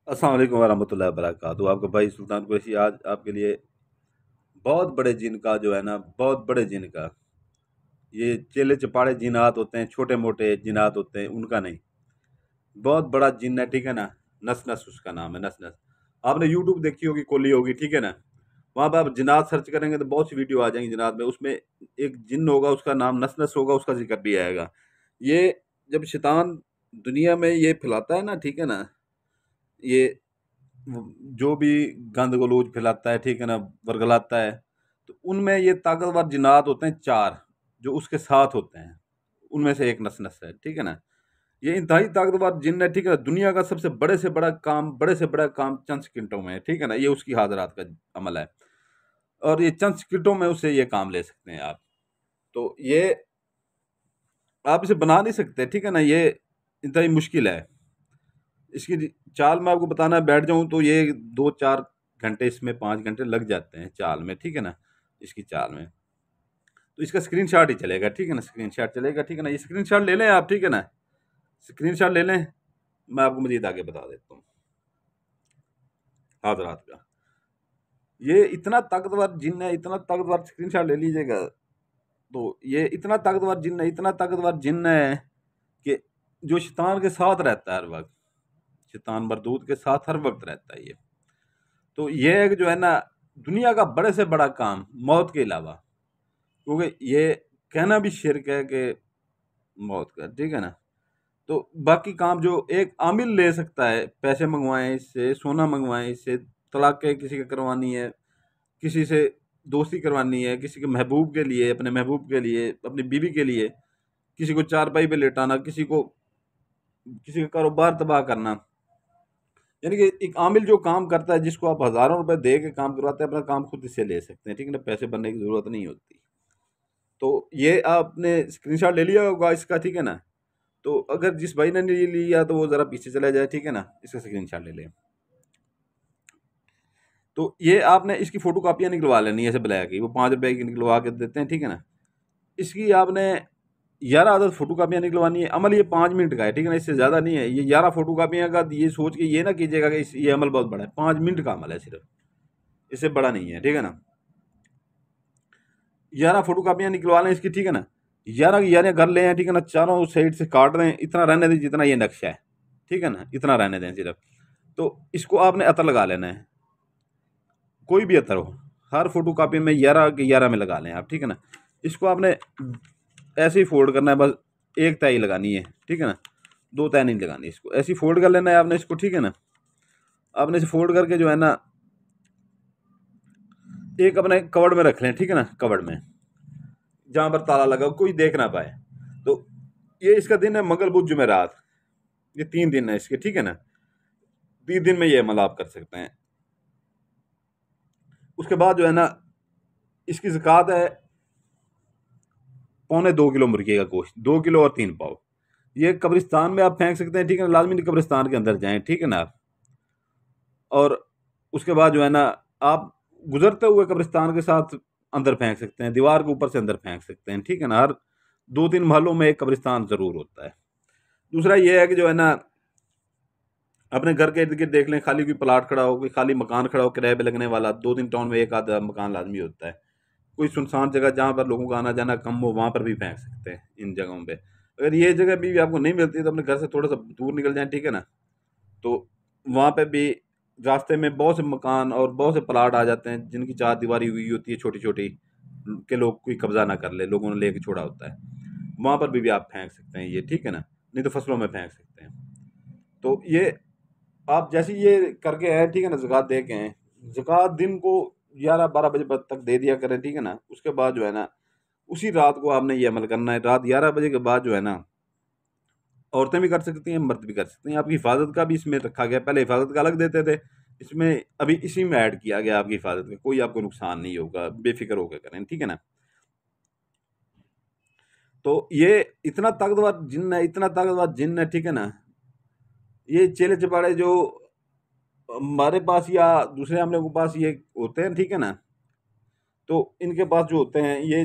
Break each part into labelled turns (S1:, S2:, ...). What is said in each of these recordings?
S1: अस्सलाम वालेकुम वरहमतुल्लाहि वबरकातुहू। आपका भाई सुल्तान कुरैशी आज आपके लिए बहुत बड़े जिन का जो है ना, बहुत बड़े जिन का, ये चेले चपाड़े जिनात होते हैं, छोटे मोटे जिनात होते हैं, उनका नहीं। बहुत बड़ा जिन है, ठीक है ना। नस नस उसका नाम है, नस नस। आपने यूट्यूब देखी होगी, खोली होगी, ठीक है ना। वहां पर आप जिनात सर्च करेंगे तो बहुत सी वीडियो आ जाएंगी जिनात में। उसमें एक जिन होगा, उसका नाम नस नस होगा, उसका जिक्र भी आएगा। ये जब शैतान दुनिया में ये फैलाता है ना, ठीक है ना, ये जो भी गंद गलोच फैलाता है, ठीक है ना, वर्गलाता है, तो उनमें ये ताकतवर जिन्नात होते हैं चार, जो उसके साथ होते हैं। उनमें से एक नस नस है, ठीक है ना। ये इंतहाई ताकतवर जिन्न है, ठीक है। दुनिया का सबसे बड़े से बड़ा काम चंद सेकंडों में है, ठीक है ना। ये उसकी हाजरात का अमल है, और ये चंद सेकंडों में उससे ये काम ले सकते हैं आप। तो ये आप इसे बना नहीं सकते, ठीक है ना। ये इंतहाई मुश्किल है। इसकी चाल में आपको बताना है, बैठ जाऊं तो ये 2-4 घंटे, इसमें 5 घंटे लग जाते हैं चाल में, ठीक है ना। इसकी चाल में तो इसका स्क्रीनशॉट ही चलेगा, ठीक है ना। स्क्रीनशॉट चलेगा, ठीक है ना। ये स्क्रीनशॉट ले लें आप, ठीक है ना। स्क्रीनशॉट ले लें, मैं आपको मजीद आगे बता देता हूँ हाजरात का। ये इतना ताकतवर जिन है, इतना ताकतवर, स्क्रीनशॉट ले लीजिएगा। तो ये इतना ताकतवर जिन है, इतना ताकतवर जिन है कि जो शैतान के साथ रहता है हर वक्त, शैतान मरदूद के साथ हर वक्त रहता है ये। तो ये एक जो है ना, दुनिया का बड़े से बड़ा काम मौत के अलावा, क्योंकि ये कहना भी शिर्क है कि मौत का, ठीक है ना। तो बाकी काम जो एक आमिल ले सकता है, पैसे मंगवाएं इससे, सोना मंगवाएं इससे, तलाक के किसी का करवानी है, किसी से दोस्ती करवानी है, किसी के महबूब के लिए, अपने महबूब के लिए, अपनी बीवी के लिए, किसी को चारपाई पे लेटाना, किसी का कारोबार तबाह करना। यानी कि एक आमिल जो काम करता है, जिसको आप हज़ारों रुपए दे के काम करवाते हैं, अपना काम खुद इससे ले सकते हैं, ठीक है ना। पैसे भरने की ज़रूरत नहीं होती। तो ये आपने स्क्रीनशॉट ले लिया होगा इसका, ठीक है ना। तो अगर जिस भाई ने नहीं लिया तो वो ज़रा पीछे चला जाए, ठीक है ना, इसका स्क्रीनशॉट ले लें। तो ये आपने इसकी फ़ोटो कापियाँ निकलवा लेनी है, ऐसे ब्लैक की, वो 5 रुपए की निकलवा के देते हैं, ठीक है ना। इसकी आपने 11 आदत फ़ोटो कापियाँ निकलवानी है। अमल ये 5 मिनट का है, ठीक है ना, इससे ज़्यादा नहीं है। ये 11 फ़ोटो कापियाँ का ये सोच के ये ना कीजिएगा कि ये अमल बहुत बड़ा है। 5 मिनट का अमल है सिर्फ, इससे बड़ा नहीं है, ठीक है ना। 11 फोटो कापियाँ निकलवा लें इसकी, ठीक है ना। 11 की 11 कर लें, ठीक है ना। चारों साइड से काट दें, इतना रहने दें जितना ये नक्शा है, ठीक है ना, इतना रहने दें सिर्फ। तो इसको आपने अतर लगा लेना है, कोई भी अतर हो। हर फोटो कापी में 11 के 11 में लगा लें आप, ठीक है ना। इसको आपने ऐसे ही फोल्ड करना है, बस एक तय लगानी है, ठीक है ना। दो तय नहीं लगानी, इसको ऐसे ही फोल्ड कर लेना है आपने इसको, ठीक है ना। आपने इसे फोल्ड करके जो है ना, एक अपने कवर्ड में रख लें, ठीक है ना। कवर्ड में जहां पर ताला लगा हो, कोई देख ना पाए। तो ये इसका दिन है मंगल बुध जुमेरात। ये 3 दिन है इसके, ठीक है ना। 3 दिन में ये अमल आप कर सकते हैं। उसके बाद जो है ना, इसकी ज़कात है 2.25 किलो मुर्गी का गोश्त, 2 किलो और 3 पाव। ये कब्रिस्तान में आप फेंक सकते हैं, ठीक है ना। लाजमी कब्रिस्तान के अंदर जाएं, ठीक है ना आप। और उसके बाद जो है ना, आप गुजरते हुए कब्रिस्तान के साथ अंदर फेंक सकते हैं, दीवार के ऊपर से अंदर फेंक सकते हैं, ठीक है ना। हर 2-3 महलों में एक कब्रिस्तान ज़रूर होता है। दूसरा ये है कि जो है ना, अपने घर के इर्द गिर्द देख लें, खाली कोई प्लाट खड़ा हो, कोई खाली मकान खड़ा हो किराए पे लगने वाला। 2-3 टाउन में एक आधा मकान लाजमी होता है। कोई सुनसान जगह जहाँ पर लोगों का आना जाना कम हो, वहाँ पर भी फेंक सकते हैं इन जगहों पे। अगर ये जगह भी आपको नहीं मिलती तो अपने घर से थोड़ा सा दूर निकल जाएं, ठीक है ना। तो वहाँ पे भी रास्ते में बहुत से मकान और बहुत से प्लाट आ जाते हैं, जिनकी चार दीवारी हुई होती है छोटी छोटी, के लोग कोई कब्जा ना कर ले, लोगों ने लेके छोड़ा होता है। वहाँ पर भी आप फेंक सकते हैं ये, ठीक है ना। नहीं तो फसलों में फेंक सकते हैं। तो ये आप जैसे ये करके आए, ठीक है ना, ज़कात दे के आए। ज़कात दिन को 11-12 बजे तक दे दिया करें, ठीक है ना। उसके बाद जो है ना, उसी रात को आपने ये अमल करना है। रात 11 बजे के बाद जो है ना, औरतें भी कर सकती हैं, मर्द भी कर सकते हैं। आपकी हिफाजत का भी इसमें रखा गया। पहले हिफाजत का अलग देते थे, इसमें अभी इसी में ऐड किया गया आपकी हिफाजत का। कोई आपको नुकसान नहीं होगा, बेफिक्र होकर करें, ठीक है ना। तो ये इतना ताकतवर जिन है, इतना ताकतवर जिन है, ठीक है ना। ये चेले चपाड़े जो हमारे पास या दूसरे हम लोगों के पास ये होते हैं, ठीक है ना। तो इनके पास जो होते हैं ये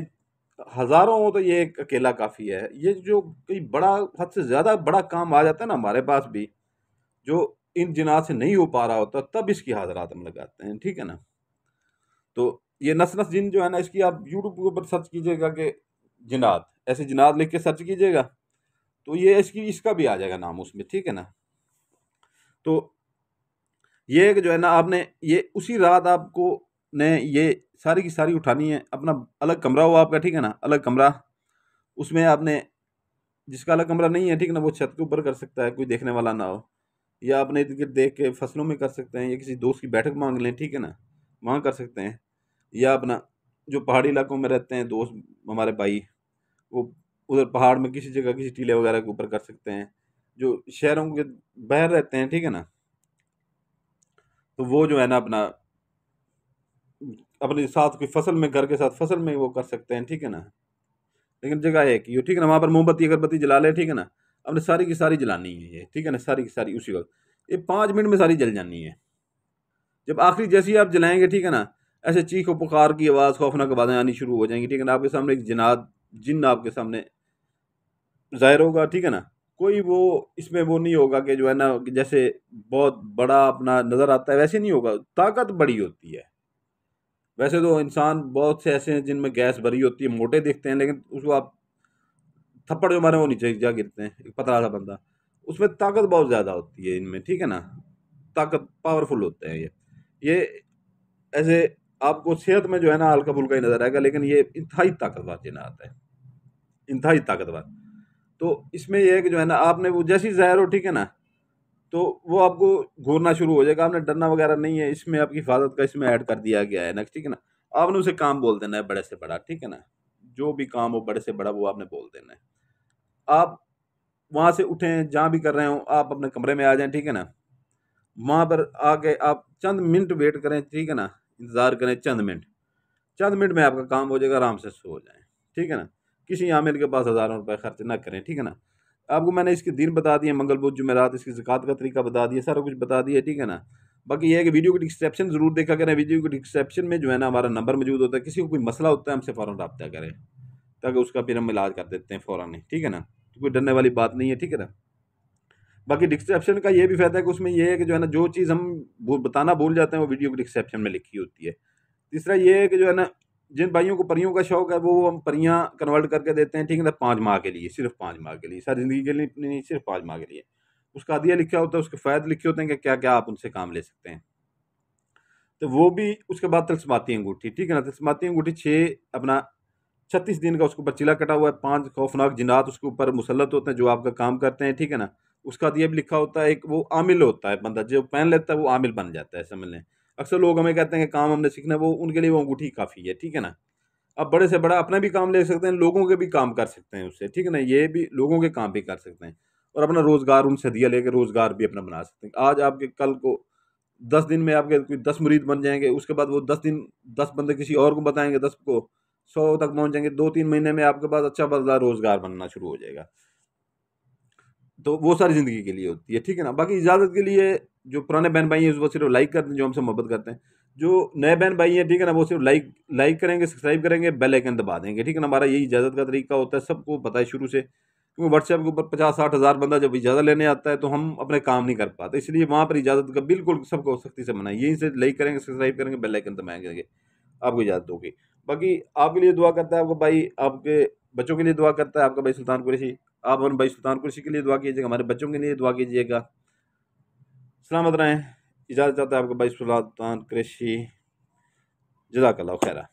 S1: हजारों हो, तो ये एक अकेला काफी है। ये जो कोई बड़ा, हद से ज्यादा बड़ा काम आ जाता है ना हमारे पास भी, जो इन जिनात से नहीं हो पा रहा होता तब इसकी हाजरात हम लगाते हैं, ठीक है ना। तो ये नस नस जिन जो है ना, इसकी आप यूट्यूब के ऊपर सर्च कीजिएगा कि जिनात, ऐसे जिनात लिख के सर्च कीजिएगा तो ये इसका भी आ जाएगा नाम उसमें, ठीक है ना। तो ये जो है ना, आपने ये उसी रात आपको ने ये सारी की सारी उठानी है। अपना अलग कमरा हो आपका, ठीक है ना, अलग कमरा, उसमें आपने, जिसका अलग कमरा नहीं है, ठीक है ना, वो छत के ऊपर कर सकता है, कोई देखने वाला ना हो, या अपने इर्द गिर्द देख के फसलों में कर सकते हैं, या किसी दोस्त की बैठक मांग लें, ठीक है ना, वहाँ कर सकते हैं। या अपना जो पहाड़ी इलाकों में रहते हैं दोस्त हमारे भाई, वो उधर पहाड़ में किसी जगह किसी टीले वगैरह के ऊपर कर सकते हैं। जो शहरों के बाहर रहते हैं, ठीक है ना, तो वो जो है ना अपना अपने साथ कोई फसल में, घर के साथ फसल में वो कर सकते हैं, ठीक है ना। लेकिन जगह है कि ये, ठीक है ना, वहाँ पर मोमबत्ती अगरबत्ती जला ले, ठीक है ना, अपने सारी की सारी जलानी है ये, ठीक है ना, सारी की सारी उसी वक्त, ये 5 मिनट में सारी जल जानी है। जब आखिरी जैसी आप जलाएंगे, ठीक है ना, ऐसे चीखो पुकार की आवाज़, खौफनाक आवाज़ें आनी शुरू हो जाएंगी, ठीक है ना, आपके सामने एक जिनात जिन्न आपके सामने ज़ाहिर होगा, ठीक है ना। कोई वो इसमें वो नहीं होगा कि जो है ना, कि जैसे बहुत बड़ा अपना नज़र आता है, वैसे नहीं होगा, ताकत बड़ी होती है। वैसे तो इंसान बहुत से ऐसे हैं जिनमें गैस भरी होती है, मोटे दिखते हैं, लेकिन उसको आप थप्पड़ जो मारे वो नीचे जा गिरते हैं, एक पतला सा बंदा, उसमें ताकत बहुत ज़्यादा होती है इनमें, ठीक है ना, ताकत पावरफुल होते हैं ये ऐसे आपको सेहत में जो है ना हल्का फुल्का ही नजर आएगा, लेकिन ये इंतहाई ताकतवर जिन्नात है, इंतहाई ताकतवर। तो इसमें यह है कि जो है ना, आपने वो जैसी ज़ाहिर हो, ठीक है ना, तो वो आपको घूरना शुरू हो जाएगा, आपने डरना वगैरह नहीं है, इसमें आपकी हिफाजत का इसमें ऐड कर दिया गया है ना, ठीक है ना। आपने उसे काम बोल देना है बड़े से बड़ा, ठीक है ना, जो भी काम हो बड़े से बड़ा वो आपने बोल देना है। आप वहाँ से उठें, जहाँ भी कर रहे हो आप अपने कमरे में आ जाएं, ठीक है ना, वहाँ पर आके आप चंद मिनट वेट करें, ठीक है ना, इंतज़ार करें चंद मिनट, चंद मिनट में आपका काम हो जाएगा, आराम से सो जाएं, ठीक है ना। किसी आमिल के पास हज़ारों रुपए खर्च ना करें, ठीक है ना। आपको मैंने इसके दिन बता दिए, मंगल बुध जुमेरात, इसकी ज़कात का तरीका बता दिया, सारा कुछ बता दिया, ठीक है ना। बाकी ये है कि वीडियो की डिस्क्रिप्शन ज़रूर देखा करें, वीडियो की डिस्क्रिप्शन में जो है ना हमारा नंबर मौजूद होता है, किसी को कोई मसला होता है हमसे फ़ौरन रब्ता करें, ताकि उसका फिर हम इलाज कर देते हैं फ़ौरन ही, ठीक है ना। तो कोई डरने वाली बात नहीं है, ठीक है ना। बाकी डिस्क्रिप्शन का ये भी फ़ायदा है कि उसमें ये है कि जो है ना, जो चीज़ हम बताना भूल जाते हैं वो वीडियो की डिस्क्रिप्शन में लिखी होती है। तीसरा ये है कि जो है ना, जिन भाइयों को परियों का शौक है वो हम परियां कन्वर्ट करके देते हैं, ठीक है ना, 5 माह के लिए, सिर्फ 5 माह के लिए, सारी ज़िंदगी के लिए नहीं, सिर्फ 5 माह के लिए। उसका अदिया लिखा होता है, उसके फ़ायदे लिखे होते हैं कि क्या क्या आप उनसे काम ले सकते हैं। तो वो भी, उसके बाद तिलस्माती अंगूठी, ठीक है ना, तिलस्माती अंगूठी अपना 36 दिन का उसके ऊपर चिला कटा हुआ है, 5 खौफनाक जिन्नात उसके ऊपर मुसल्लत होते हैं जो आपका काम करते हैं, ठीक है ना। उसका दिया भी लिखा होता है, एक वो आमिल होता है, बंदा जो पहन लेता है वो आमिल बन जाता है, समझ लें। अक्सर लोग हमें कहते हैं कि काम हमने सीखना है, वो उनके लिए वो अंगूठी काफ़ी है, ठीक है ना। आप बड़े से बड़ा अपना भी काम ले सकते हैं, लोगों के भी काम कर सकते हैं उससे, ठीक है ना, ये भी लोगों के काम भी कर सकते हैं, और अपना रोज़गार उनसे दिया लेके रोज़गार भी अपना बना सकते हैं। आज आपके, कल को 10 दिन में आपके कोई 10 मुरीद बन जाएंगे, उसके बाद वो 10 दिन 10 बंदे किसी और को बताएंगे, 10 को 100 तक पहुंच जाएंगे, 2-3 महीने में आपके पास अच्छा बदला रोज़गार बनना शुरू हो जाएगा। तो वो सारी ज़िंदगी के लिए होती है, ठीक है ना। बाकी इजाज़त के लिए जो पुराने बहन भाई हैं वो सिर्फ लाइक करते हैं, जो हमसे मोहब्बत करते हैं। जो नए बहन भाई हैं, ठीक है ना, वो सिर्फ लाइक लाइक करेंगे, सब्सक्राइब करेंगे, बेल आइकन दबा देंगे, ठीक है ना। हमारा यही इजाज़त का तरीका होता है, सबको पता है शुरू से, क्योंकि व्हाट्सएप के ऊपर 50-60 हज़ार बंदा जब इजाज़त लेने आता है तो हम अपने काम नहीं कर पाते, इसलिए वहाँ पर इजाज़त का बिल्कुल सबको सख्ती से मना है। यहीं से लाइक करेंगे, सब्सक्राइब करेंगे, बेल आइकन दबाएंगे, आपको इजाज़त होगी। बाकी आपके लिए दुआ करता है आपको भाई, आपके बच्चों के लिए दुआ करता है आपका भाई सुल्तान कुरैशी। आप और भाई सुल्तान कुरैशी के लिए दुआ कीजिएगा, हमारे बच्चों के लिए दुआ कीजिएगा। सलामत रहें। इजाज़त चाहता है आपका भाई सुल्तान कुरैशी। जज़ाकल्लाह खैरा।